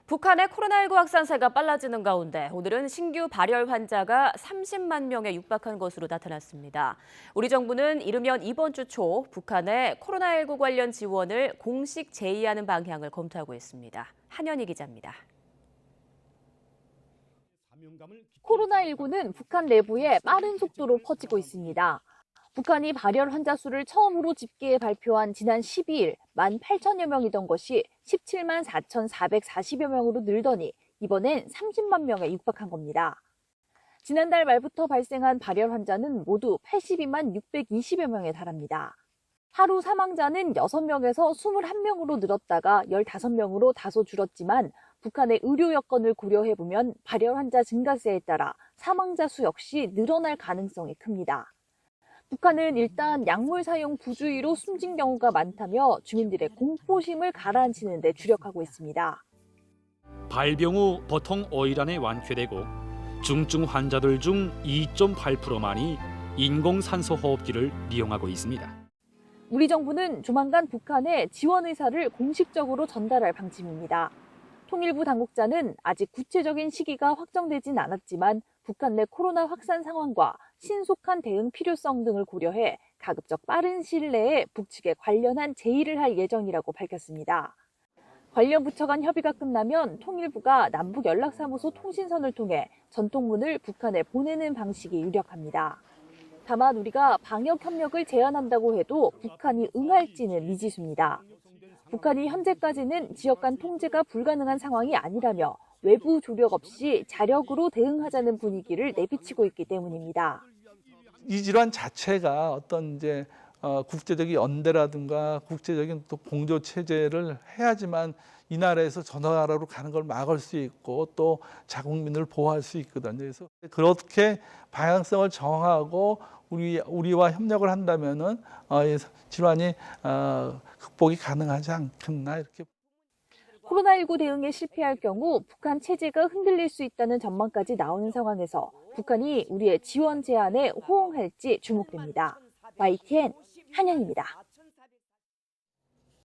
북한의 코로나19 확산세가 빨라지는 가운데 오늘은 신규 발열 환자가 30만 명에 육박한 것으로 나타났습니다. 우리 정부는 이르면 이번 주 초 북한의 코로나19 관련 지원을 공식 제의하는 방향을 검토하고 있습니다. 한현희 기자입니다. 코로나19는 북한 내부에 빠른 속도로 퍼지고 있습니다. 북한이 발열 환자 수를 처음으로 집계해 발표한 지난 12일 18,000여 명이던 것이 17만 4,440여 명으로 늘더니 이번엔 30만 명에 육박한 겁니다. 지난달 말부터 발생한 발열 환자는 모두 82만 620여 명에 달합니다. 하루 사망자는 6명에서 21명으로 늘었다가 15명으로 다소 줄었지만 북한의 의료 여건을 고려해보면 발열 환자 증가세에 따라 사망자 수 역시 늘어날 가능성이 큽니다. 북한은 일단 약물 사용 부주의로 숨진 경우가 많다며 주민들의 공포심을 가라앉히는 데 주력하고 있습니다. 발병 후 보통 5일 안에 완쾌되고 중증 환자들 중 2.8%만이 인공산소 호흡기를 이용하고 있습니다. 우리 정부는 조만간 북한에 지원 의사를 공식적으로 전달할 방침입니다. 통일부 당국자는 아직 구체적인 시기가 확정되진 않았지만 북한 내 코로나 확산 상황과 신속한 대응 필요성 등을 고려해 가급적 빠른 시일 내에 북측에 관련한 제의를 할 예정이라고 밝혔습니다. 관련 부처 간 협의가 끝나면 통일부가 남북연락사무소 통신선을 통해 전통문을 북한에 보내는 방식이 유력합니다. 다만 우리가 방역 협력을 제안한다고 해도 북한이 응할지는 미지수입니다. 북한이 현재까지는 지역 간 통제가 불가능한 상황이 아니라며 외부 조력 없이 자력으로 대응하자는 분위기를 내비치고 있기 때문입니다. 이 질환 자체가 어떤 국제적인 연대라든가 국제적인 또 공조 체제를 해야지만 이 나라에서 저 나라로 가는 걸 막을 수 있고 또 자국민을 보호할 수 있거든요. 그래서 그렇게 방향성을 정하고 우리와 협력을 한다면은 질환이 극복이 가능하지 않겠나 이렇게. 코로나19 대응에 실패할 경우 북한 체제가 흔들릴 수 있다는 전망까지 나오는 상황에서 북한이 우리의 지원 제안에 호응할지 주목됩니다. YTN 한현입니다.